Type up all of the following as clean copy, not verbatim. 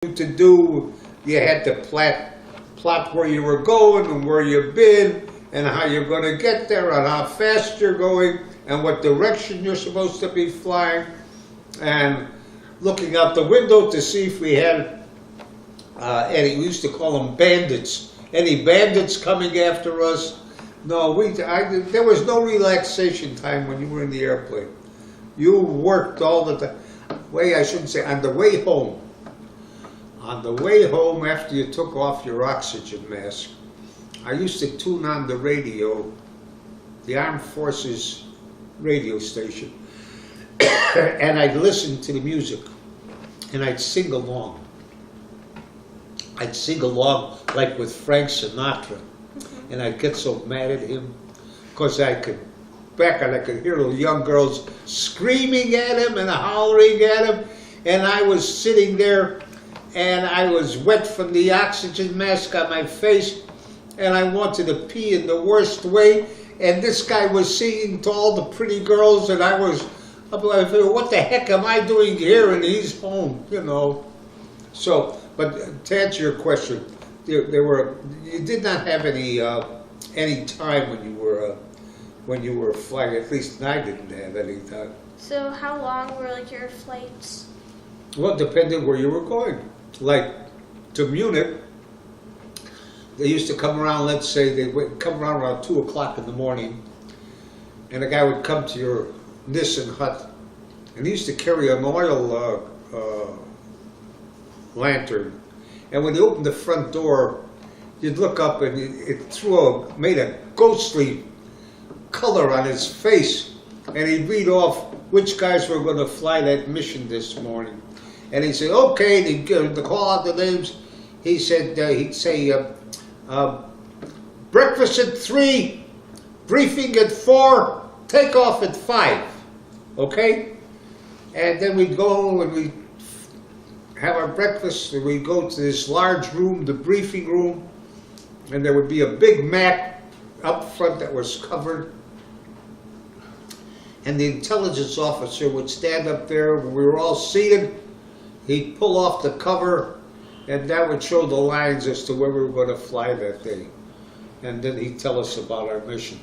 to do, you had to plot where you were going and where you've been and how you're going to get there and how fast you're going and what direction you're supposed to be flying, and looking out the window to see if we had any, we used to call them bandits, any bandits coming after us. No, there was no relaxation time when you were in the airplane. You worked all the time. I shouldn't say, on the way home. On the way home, after you took off your oxygen mask, I used to tune on the radio, the Armed Forces radio station, and I'd listen to the music, and I'd sing along. I'd sing along like with Frank Sinatra, and I'd get so mad at him, because I could hear little young girls screaming at him and hollering at him, and I was sitting there, and I was wet from the oxygen mask on my face, and I wanted to pee in the worst way, and this guy was singing to all the pretty girls, and I was like, what the heck am I doing here? And he's home, you know. So, but to answer your question, you did not have any time when you were flying. At least I didn't have any time. So how long were like your flights? Well, depending where you were going. Like to Munich, they used to come around, let's say they would come around 2 o'clock in the morning, and a guy would come to your Nissan hut, and he used to carry an oil lantern, and when he opened the front door, you'd look up and it made a ghostly color on his face, and he'd read off which guys were going to fly that mission this morning. And he'd say, okay, and he'd call out the names. He said, he'd say, breakfast at 3, briefing at 4, takeoff at 5, okay? And then we'd go and we'd have our breakfast, and we'd go to this large room, the briefing room, and there would be a big mat up front that was covered. And the intelligence officer would stand up there when we were all seated. He'd pull off the cover, and that would show the lines as to where we were going to fly that day. And then he'd tell us about our mission.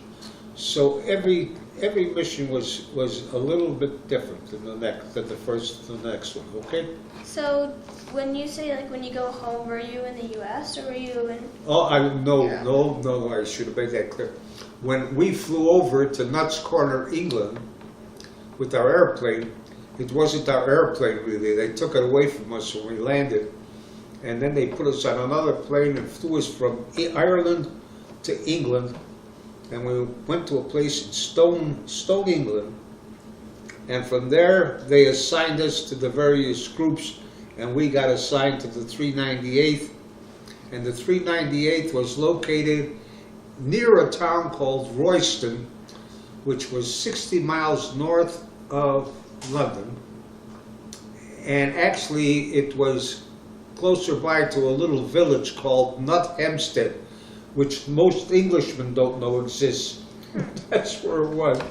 So every mission was a little bit different than the next one, okay? So when you say like when you go home, were you in the U.S. or were you in? Oh, no, I should have made that clear. When we flew over to Nuts Corner, England, with our airplane, it wasn't our airplane really. They took it away from us when we landed, and then they put us on another plane and flew us from Ireland to England, and we went to a place in Stone, England, and from there they assigned us to the various groups, and we got assigned to the 398th, and the 398th was located near a town called Royston, which was 60 miles north of London, and actually it was closer by to a little village called Nut Hempstead, which most Englishmen don't know exists. That's where it was,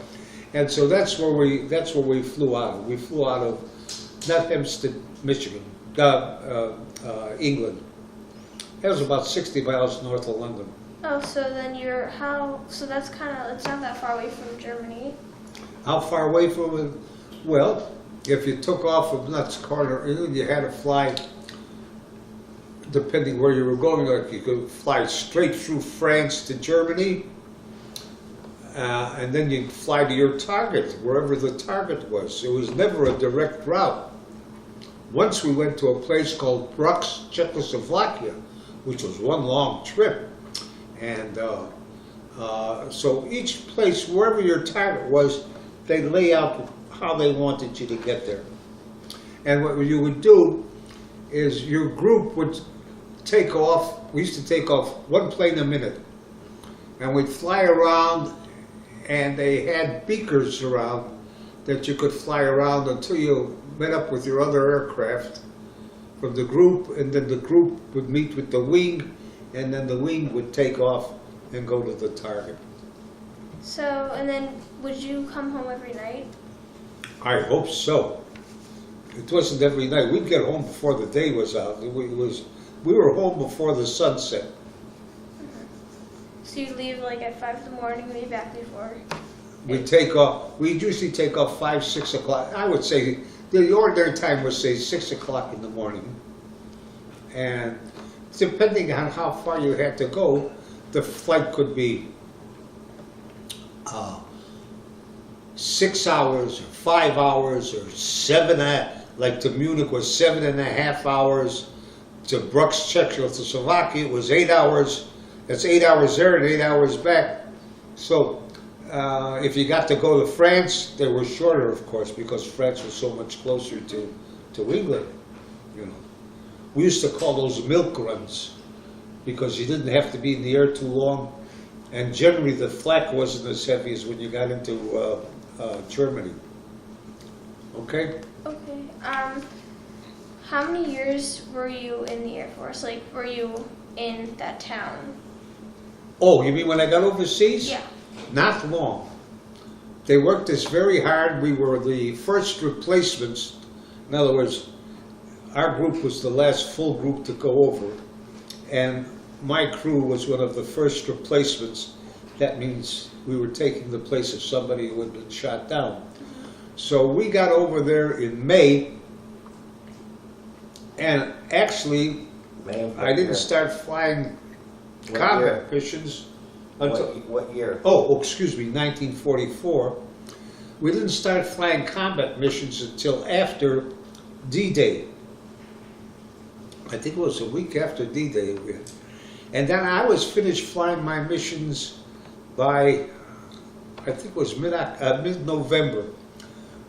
and so that's where we flew out of. We flew out of Nut Hempstead, Michigan, England. That was about 60 miles north of London. Oh, so then so that's it's not that far away from Germany. How far away from it? Well, if you took off of Nuts Corner, you had to fly, depending where you were going, like you could fly straight through France to Germany, and then you'd fly to your target, wherever the target was. It was never a direct route. Once we went to a place called Berz, Czechoslovakia, which was one long trip. And so each place, wherever your target was, they'd lay out how they wanted you to get there. And what you would do is your group would take off. We used to take off one plane a minute. And we'd fly around, and they had beakers around that you could fly around until you met up with your other aircraft from the group, and then the group would meet with the wing, and then the wing would take off and go to the target. So, and then would you come home every night? I hope so. It wasn't every night. We'd get home before the day was out. We were home before the sun set. So you leave like at 5 in the morning and be back before. We'd take off. We'd usually take off 5, 6 o'clock. I would say the ordinary time was say 6 o'clock in the morning, and depending on how far you had to go, the flight could be 6 hours or 5 hours or 7. Like to Munich was 7.5 hours. To Brux, Czechoslovakia, it was 8 hours. That's 8 hours there and 8 hours back. So if you got to go to France, they were shorter, of course, because France was so much closer to England. You know, we used to call those milk runs because you didn't have to be in the air too long, and generally the flak wasn't as heavy as when you got into Germany. Okay. Okay. How many years were you in the Air Force? Like, were you in that town? Oh, you mean when I got overseas? Yeah. Not long. They worked us very hard. We were the first replacements. In other words, our group was the last full group to go over, and my crew was one of the first replacements. That means we were taking the place of somebody who had been shot down. So we got over there in May, and actually, I didn't start flying combat missions until... What year? Oh, excuse me, 1944. We didn't start flying combat missions until after D-Day. I think it was a week after D-Day. And then I was finished flying my missions by, I think it was mid-November.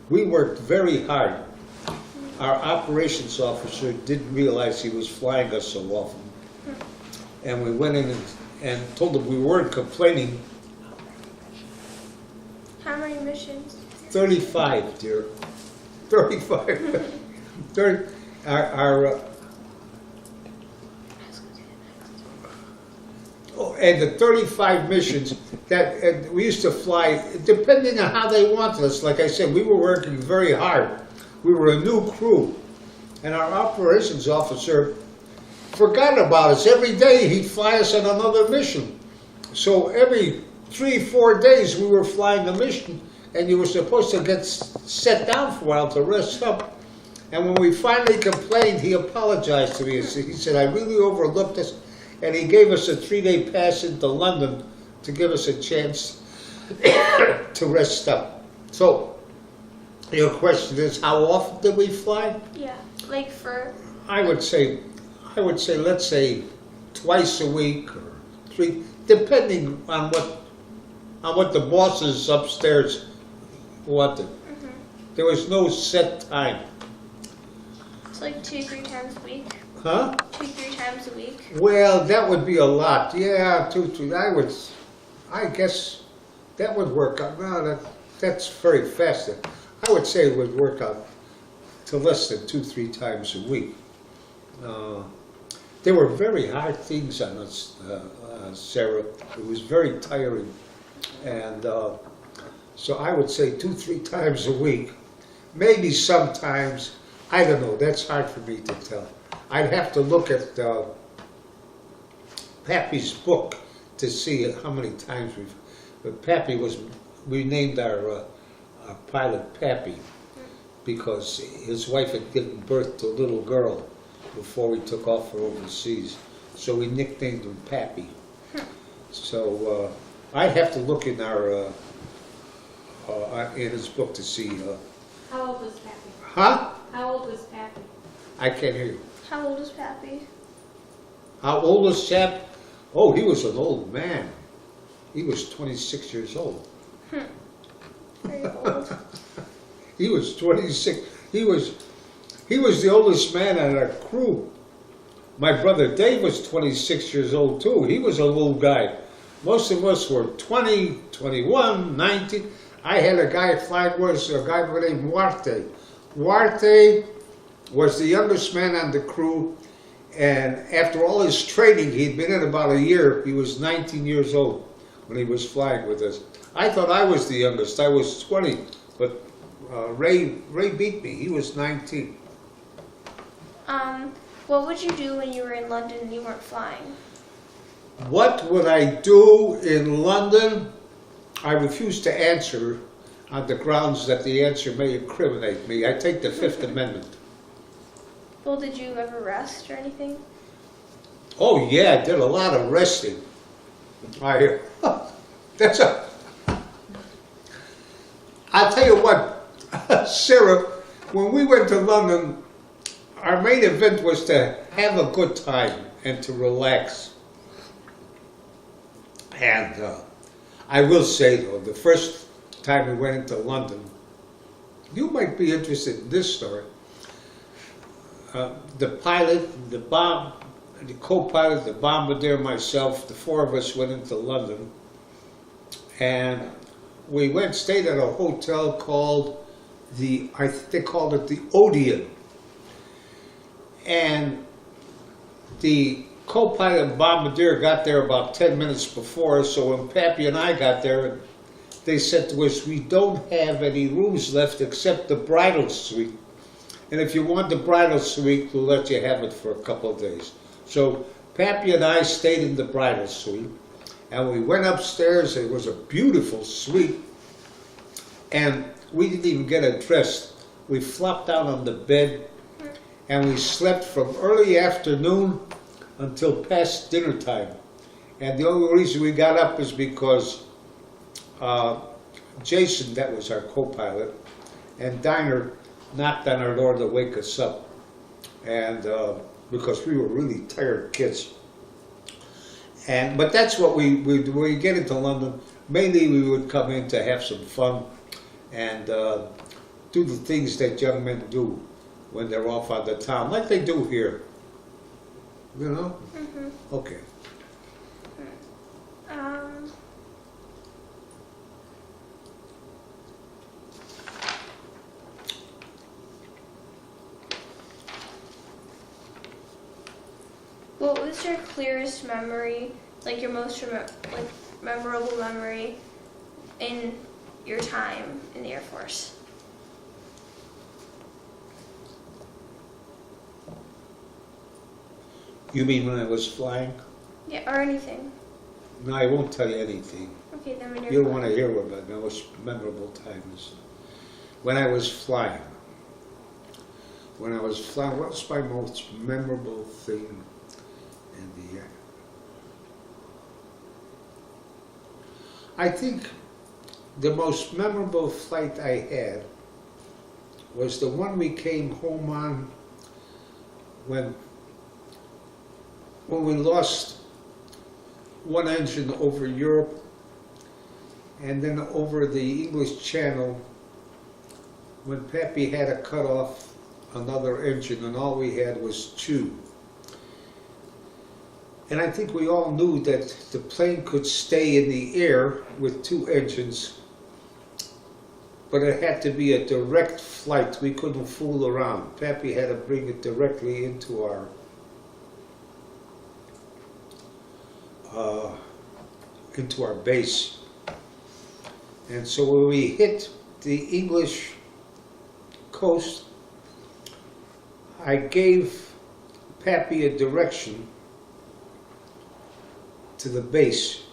We worked very hard. Our operations officer didn't realize he was flying us so often. And we went in and told him we weren't complaining. How many missions? 35, dear. 35. 30, and the 35 missions that we used to fly, depending on how they wanted us. Like I said, we were working very hard. We were a new crew, and our operations officer forgot about us. Every day he'd fly us on another mission. So every 3-4 days we were flying a mission, and you were supposed to get set down for a while to rest up. And when we finally complained, he apologized to me. He said, I really overlooked this. And he gave us a 3-day pass into London to give us a chance to rest up. So, your question is, how often did we fly? Yeah, like for... I would say, let's say, twice a week or 3, depending on what the bosses upstairs wanted. Mm-hmm. There was no set time. It's like 2-3 times a week. Huh? 2-3 times a week. Well, that would be a lot. Yeah, 2. I guess that would work out. No, that's very fast. I would say it would work out to less than 2-3 times a week. They were very hard things on us, Sarah. It was very tiring, and so I would say 2-3 times a week. Maybe sometimes, I don't know. That's hard for me to tell. I'd have to look at Pappy's book to see how many times we've. But Pappy we named our pilot Pappy because his wife had given birth to a little girl before we took off for overseas. So we nicknamed him Pappy. So I'd have to look in in his book to see. How old was Pappy? Huh? How old was Pappy? I can't hear you. How old is Pappy? How old was Chap? Oh, he was an old man. He was 26 years old. Very old. He was 26. He was the oldest man on our crew. My brother Dave was 26 years old too. He was a little guy. Most of us were 20, 21, 19. I had a guy flying with us, a guy by the name Duarte. Duarte was the youngest man on the crew, and after all his training, he'd been in about a year. He was 19 years old when he was flying with us. I thought I was the youngest. I was 20, but Ray beat me. He was 19. What would you do when you were in London and you weren't flying? What would I do in London? I refuse to answer on the grounds that the answer may incriminate me. I take the Fifth Amendment. Well, did you ever rest or anything? Oh yeah, I did a lot of resting. That's a. I'll tell you what, Sarah, when we went to London, our main event was to have a good time and to relax. And I will say though, the first time we went into London, you might be interested in this story. The pilot, the co-pilot, the bombardier, myself, the four of us went into London, and we stayed at a hotel called I think they called it the Odeon. And the co-pilot and bombardier got there about 10 minutes before us, so when Pappy and I got there, they said to us, we don't have any rooms left except the bridal suite. And if you want the bridal suite, we'll let you have it for a couple of days. So Pappy and I stayed in the bridal suite, and we went upstairs. It was a beautiful suite, and we didn't even get undressed. We flopped down on the bed, and we slept from early afternoon until past dinner time. And the only reason we got up is because Jason, that was our co-pilot, and Diner knocked on our door to wake us up, and because we were really tired kids. But that's what we when we get into London, mainly we would come in to have some fun and do the things that young men do when they're off on the town, like they do here. You know? Mm-hmm. Okay. What was your clearest memory, like your most memorable memory in your time in the Air Force? You mean when I was flying? Yeah, or anything. No, I won't tell you anything. Okay, then when You you're don't want to hear what my most memorable time is. When I was flying. When I was flying, what's my most memorable thing in the air? I think the most memorable flight I had was the one we came home on when we lost one engine over Europe and then over the English Channel when Pappy had to cut off another engine and all we had was two. And I think we all knew that the plane could stay in the air with two engines, but it had to be a direct flight. We couldn't fool around. Pappy had to bring it directly into our base. And so when we hit the English coast, I gave Pappy a direction to the base.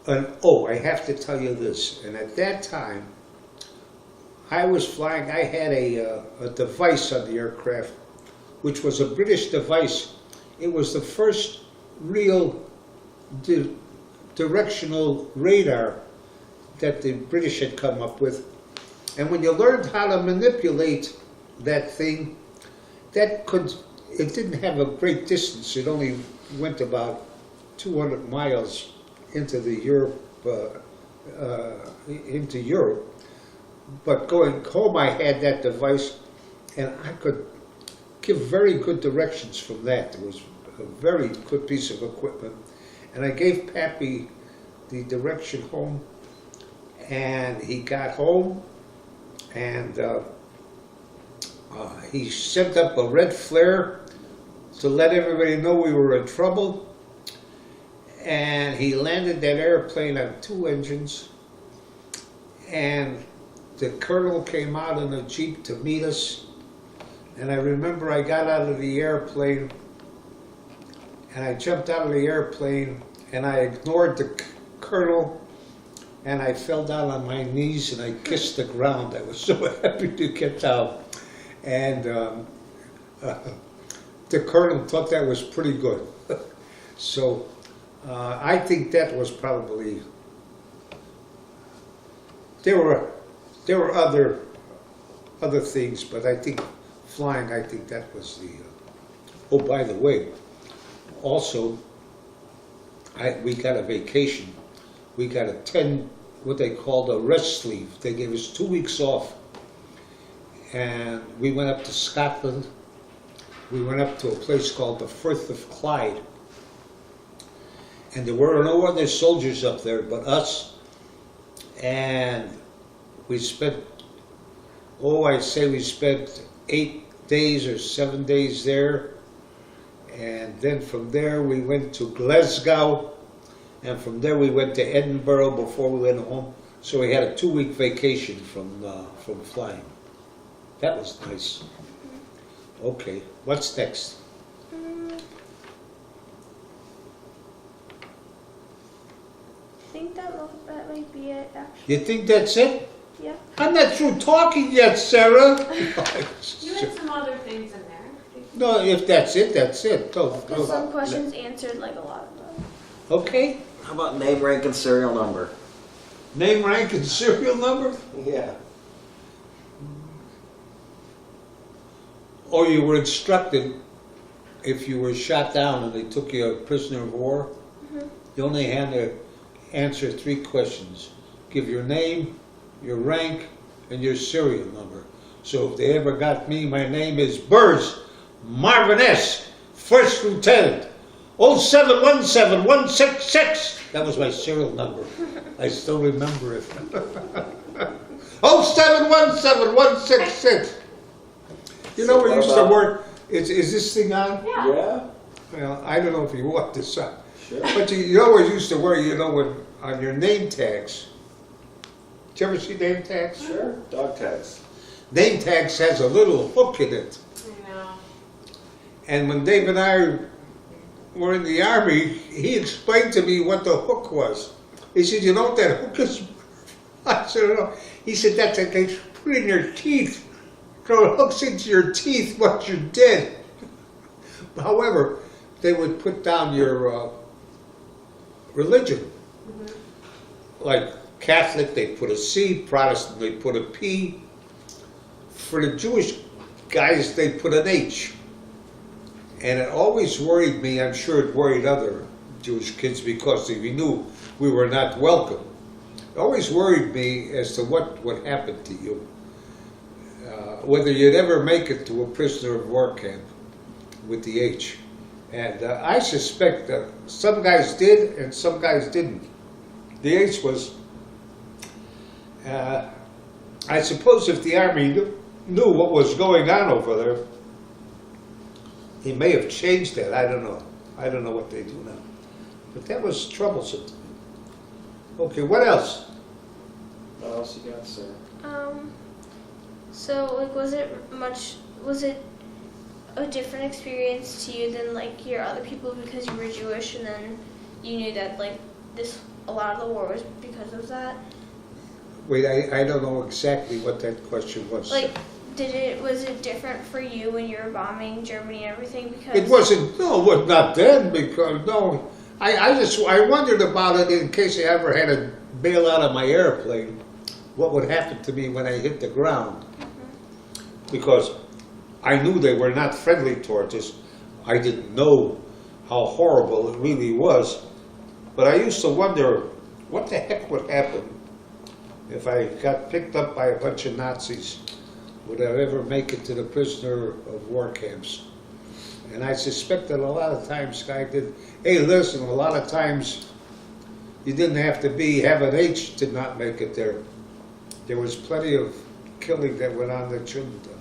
And oh, I have to tell you this, and at that time, I was flying, I had a device on the aircraft, which was a British device. It was the first real directional radar that the British had come up with. And when you learned how to manipulate that thing, it didn't have a great distance. It only went about 200 miles into Europe. But going home, I had that device, and I could give very good directions from that. It was a very good piece of equipment. And I gave Pappy the direction home, and he got home, and he sent up a red flare to let everybody know we were in trouble. And he landed that airplane on two engines, and the colonel came out in a Jeep to meet us, and I remember I got out of the airplane, and I jumped out of the airplane, and I ignored the colonel, and I fell down on my knees and I kissed the ground. I was so happy to get down. And the colonel thought that was pretty good. So I think that was probably, there were other things, but I think flying, I think that was the, oh, by the way, also, we got a vacation. We got what they called a rest leave. They gave us 2 weeks off. And we went up to Scotland. We went up to a place called the Firth of Clyde. And there were no other soldiers up there but us. And we spent, I'd say we spent 8 days or 7 days there. And then from there we went to Glasgow. And from there we went to Edinburgh before we went home. So we had a 2-week vacation from flying. That was nice. Okay, what's next? I think that might be it, actually. You think that's it? Yeah. I'm not through talking yet, Sarah. You had some other things in there. No, if that's it, that's it. Because some questions answered like a lot of them. Okay. How about name, rank, and serial number? Name, rank, and serial number? Yeah. Or you were instructed, if you were shot down and they took you a prisoner of war, you only had to answer 3 questions. Give your name, your rank, and your serial number. So if they ever got me, my name is Berz, Marvin S., First Lieutenant, 0717166. That was my serial number. I still remember it. 0717166. You know, we used to work, is this thing on? Yeah. Well, I don't know if you want this on. Sure. But you always used to worry, when on your name tags. Did you ever see name tags? Sure. Dog tags. Name tags has a little hook in it. I know. And when Dave and I were in the Army, he explained to me what the hook was. He said, you know what that hook is? I said, no. He said, that's like they put in your teeth. So it hooks into your teeth once you're dead. However, they would put down your religion. Like Catholic, they put a C, Protestant, they put a P. For the Jewish guys, they put an H. And it always worried me, I'm sure it worried other Jewish kids because we knew we were not welcome. It always worried me as to what would happen to you. Whether you'd ever make it to a prisoner of war camp with the H. And I suspect that some guys did and some guys didn't. The H was, I suppose if the Army knew what was going on over there, he may have changed that. I don't know. I don't know what they do now. But that was troublesome. Okay, what else? What else you got, sir? So, like, was it a different experience to you than, like, your other people because you were Jewish and then you knew that, like, a lot of the war was because of that? Wait, I don't know exactly what that question was. Like, was it different for you when you were bombing Germany and everything? Because It wasn't, no, it was not then, because, no. I wondered about it in case I ever had to bail out of my airplane, what would happen to me when I hit the ground. Because I knew they were not friendly towards us. I didn't know how horrible it really was. But I used to wonder, what the heck would happen if I got picked up by a bunch of Nazis? Would I ever make it to the prisoner of war camps? And I suspect that a lot of times I did. Hey, listen, a lot of times you didn't have to have an H to not make it there. There was plenty of killing that went on that shouldn't have.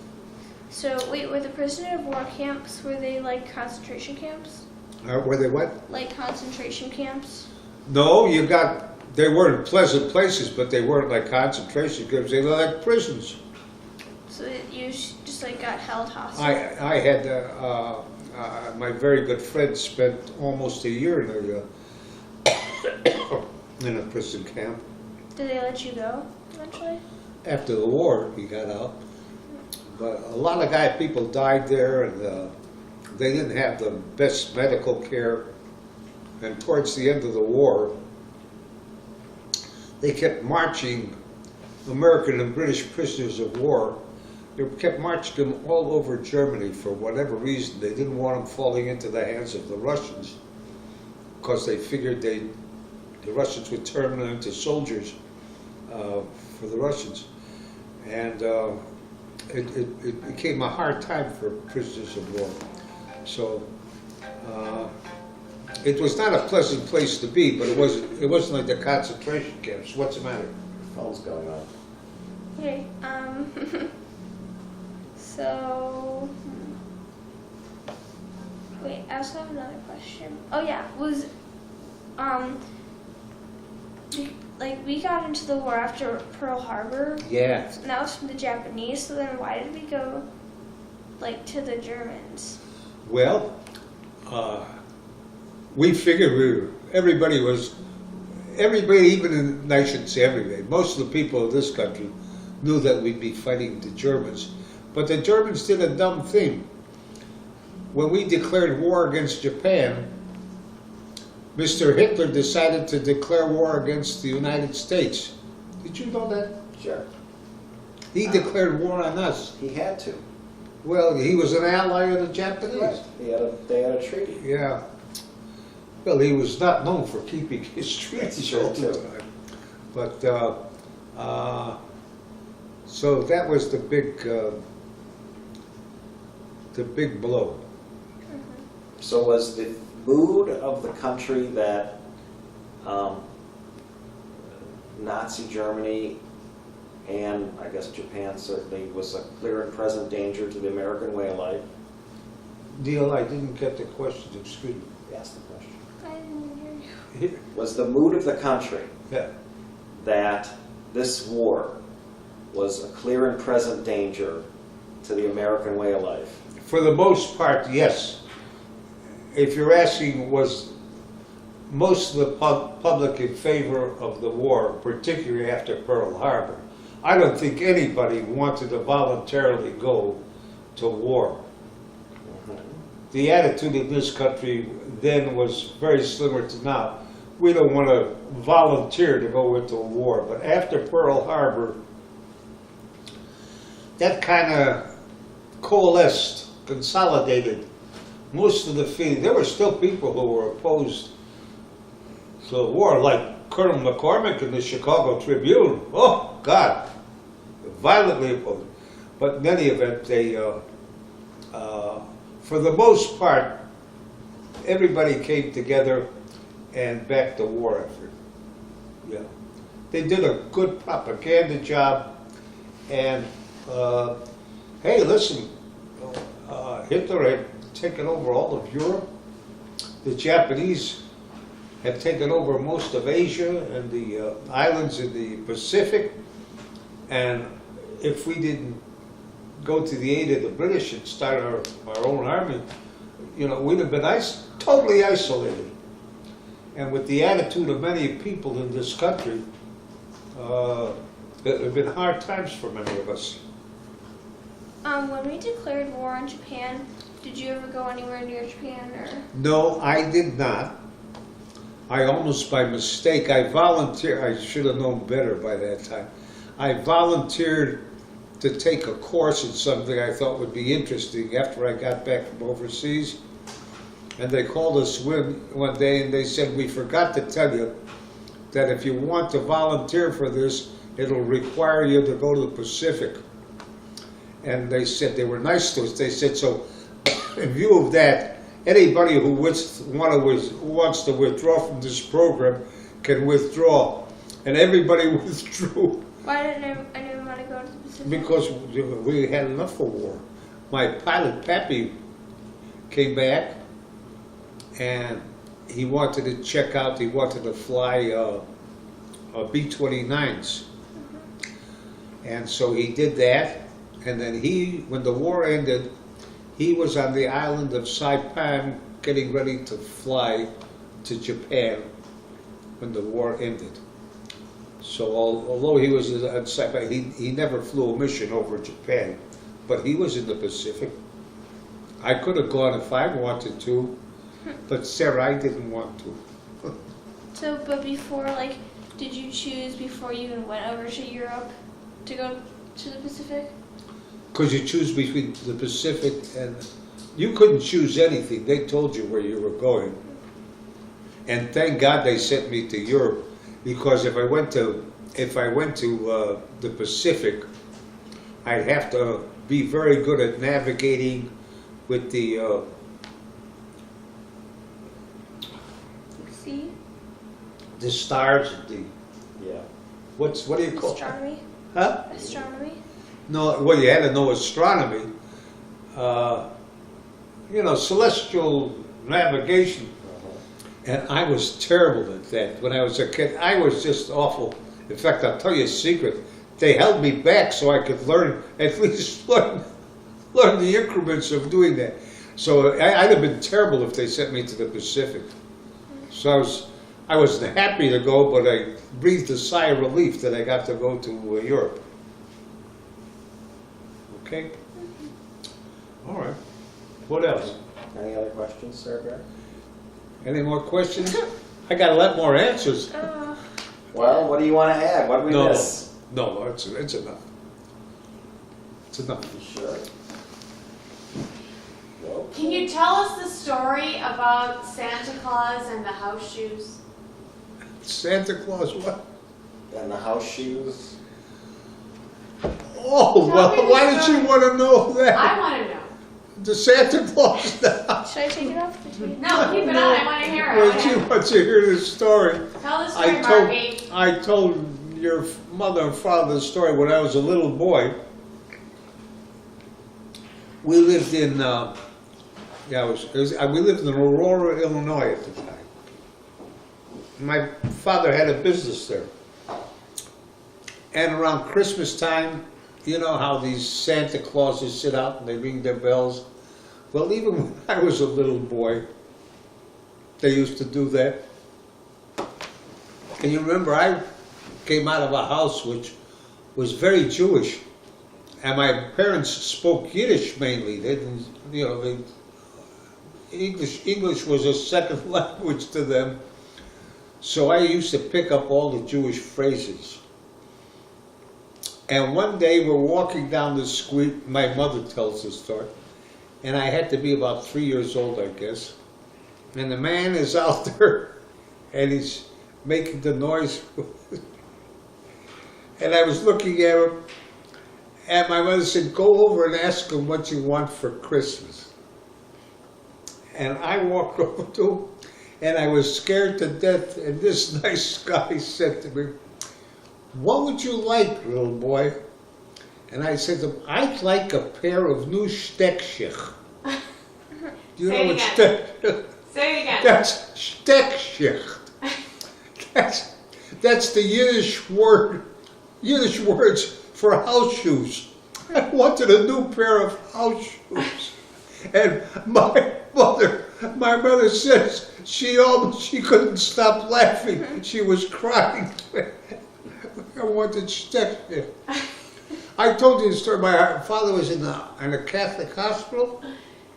So, wait, were the prisoner of war camps, were they like concentration camps? Were they what? Like concentration camps? No, you got they weren't pleasant places, but they weren't like concentration camps. They were like prisons. So you just like got held hostage. I had my very good friend spent almost a year in a prison camp. Did they let you go eventually? After the war, he got out. But a lot of people died there, and they didn't have the best medical care. And towards the end of the war, they kept marching American and British prisoners of war. They kept marching them all over Germany for whatever reason. They didn't want them falling into the hands of the Russians, because they figured the Russians would turn them into soldiers for the Russians. And it became a hard time for prisoners of war. So it was not a pleasant place to be, but it wasn't like the concentration camps. What's the matter? Phone's going on. Okay. So. Wait, I also have another question. Oh yeah, was we got into the war after Pearl Harbor. Yeah. And that was from the Japanese. So then why did we go to the Germans? Well, we figured everybody, even in, I shouldn't say everybody, most of the people of this country knew that we'd be fighting the Germans. But the Germans did a dumb thing. When we declared war against Japan, Mr. Hitler decided to declare war against the United States. Did you know that? Sure. He declared war on us. He had to. Well, he was an ally of the Japanese. Right. They had a treaty. Yeah. Well, he was not known for keeping his treaties Sure, all the too. time. But, so that was the big blow. So was the mood of the country that Nazi Germany and I guess Japan certainly was a clear and present danger to the American way of life? Neil, I didn't get the question, excuse me. Ask the question. I didn't hear you. Was the mood of the country Yeah. that this war was a clear and present danger to the American way of life? For the most part, yes. If you're asking, was most of the public in favor of the war, particularly after Pearl Harbor, I don't think anybody wanted to voluntarily go to war. The attitude in this country then was very similar to now. We don't want to volunteer to go into a war. But after Pearl Harbor, that kind of coalesced, consolidated most of the feeling. There were still people who were opposed to the war, like Colonel McCormick in the Chicago Tribune. Oh, God, violently opposed. But in any event, they, for the most part, everybody came together and backed the war effort. Yeah, they did a good propaganda job. And hey, listen, Hitler had taken over all of Europe. The Japanese had taken over most of Asia and the islands in the Pacific. And if we didn't go to the aid of the British and start our own army, you know, we'd have been totally isolated. And with the attitude of many people in this country, it have been hard times for many of us. When we declared war on Japan, did you ever go anywhere near Japan or? No, I did not. I almost by mistake, I volunteered, I should have known better by that time. I volunteered to take a course in something I thought would be interesting after I got back from overseas. And they called us one day and they said, we forgot to tell you that if you want to volunteer for this, it'll require you to go to the Pacific. And they said, they were nice to us, they said, so in view of that, anybody who wants to withdraw from this program can withdraw. And everybody withdrew. Why didn't anyone want to go to the Pacific? Because we had enough of war. My pilot, Pappy, came back and he wanted to check out, he wanted to fly B-29s. And so he did that, and then when the war ended, he was on the island of Saipan getting ready to fly to Japan when the war ended. So although he was on Saipan, he never flew a mission over Japan, but he was in the Pacific. I could have gone if I wanted to, but Sarah, I didn't want to. So, but before, like, did you choose before you even went over to Europe to go to the Pacific? Because you choose between the Pacific and, you couldn't choose anything. They told you where you were going. And thank God they sent me to Europe, because if I went to the Pacific, I'd have to be very good at navigating with the See? the stars, Yeah. what do you call it? Astronomy? Huh? Astronomy? No, well, you had to know astronomy. Celestial navigation. And I was terrible at that when I was a kid. I was just awful. In fact, I'll tell you a secret. They held me back so I could at least learn the increments of doing that. So I'd have been terrible if they sent me to the Pacific. So I was happy to go, but I breathed a sigh of relief that I got to go to Europe. Okay? All right. What else? Any other questions, Sarah Bear? Any more questions? I got a lot more answers. Well, what do you want to add? What did we miss? No, it's enough. It's enough. You sure? Well, Can you tell us the story about Santa Claus and the house shoes? Santa Claus, what? and the house shoes. Oh, Tell well, me the why did story. you want to know that? I want to know. The Santa Claus now. Should I take it off? No, keep it on. I want to hear it. Well, she wants to hear the story. Tell the story, Marvin. I told your mother and father the story when I was a little boy. We lived in, we lived in Aurora, Illinois at the time. My father had a business there. And around Christmas time, you know how these Santa Clauses sit out and they ring their bells? Well, even when I was a little boy, they used to do that. And you remember, I came out of a house which was very Jewish. And my parents spoke Yiddish mainly. They didn't, English was a second language to them. So I used to pick up all the Jewish phrases. And one day we're walking down the street, my mother tells the story, and I had to be about 3 years old, I guess. And the man is out there, and he's making the noise. And I was looking at him, and my mother said, go over and ask him what you want for Christmas. And I walked over to him, and I was scared to death, and this nice guy said to me, what would you like, little boy? And I said to him, I'd like a pair of new Steckschich. Do you know what Steckschich? Say it again. That's Steckschich. That's the Yiddish words for house shoes. I wanted a new pair of house shoes. And my mother says she couldn't stop laughing. She was crying. I wanted Steckschich. I told you the story. My father was in a Catholic hospital.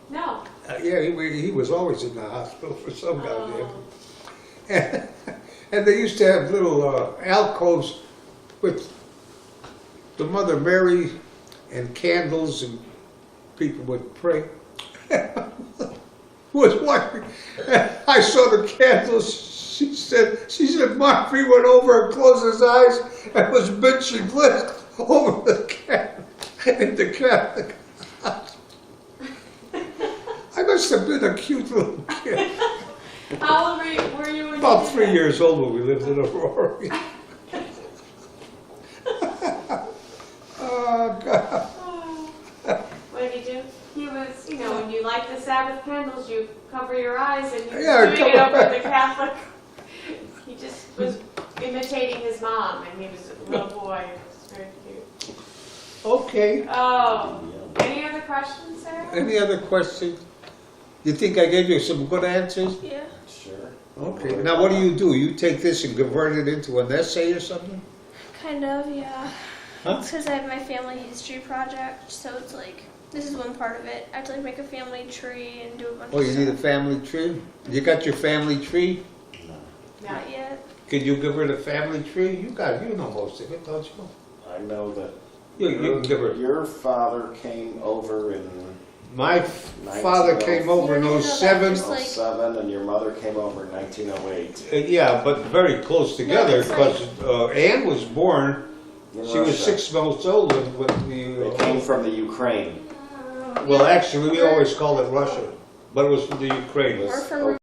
No. Yeah, he was always in the hospital for some goddamn. And they used to have little alcoves with the Mother Mary and candles, and people would pray. Was watching. I saw the candles. She said, Marvin went over and closed his eyes and was bitching lit over the candle in the Catholic house. I must have been a cute little kid. How old were you when About you did 3 that? years old when we lived in Aurora. Oh, God. What did he do? He was, when you light the Sabbath candles, you cover your eyes, and he was Yeah, doing it cover- over the Catholic. He just was, imitating his mom, and he was a little boy. It was very cute. Okay. Oh, any other questions, Sarah? Any other questions? You think I gave you some good answers? Yeah. Sure. Okay. Now what do? You take this and convert it into an essay or something? Kind of, yeah. Huh? It's because I have my family history project, so it's like, this is one part of it. I have to like make a family tree and do a bunch Oh, of you stuff. need a family tree? You got your family tree? No. Not yet. Could you give her the family tree? You know most of it, don't you? I know that You can give her. your father came over in My father came over in Yeah, no, 07. just like- 07 and your mother came over in 1908. Yeah, but very close together it's like- because Anne was born. In She was Russia. 6 months old when They came from the Ukraine. Well, actually, we always called it Russia, but it was from the Ukraine. Or from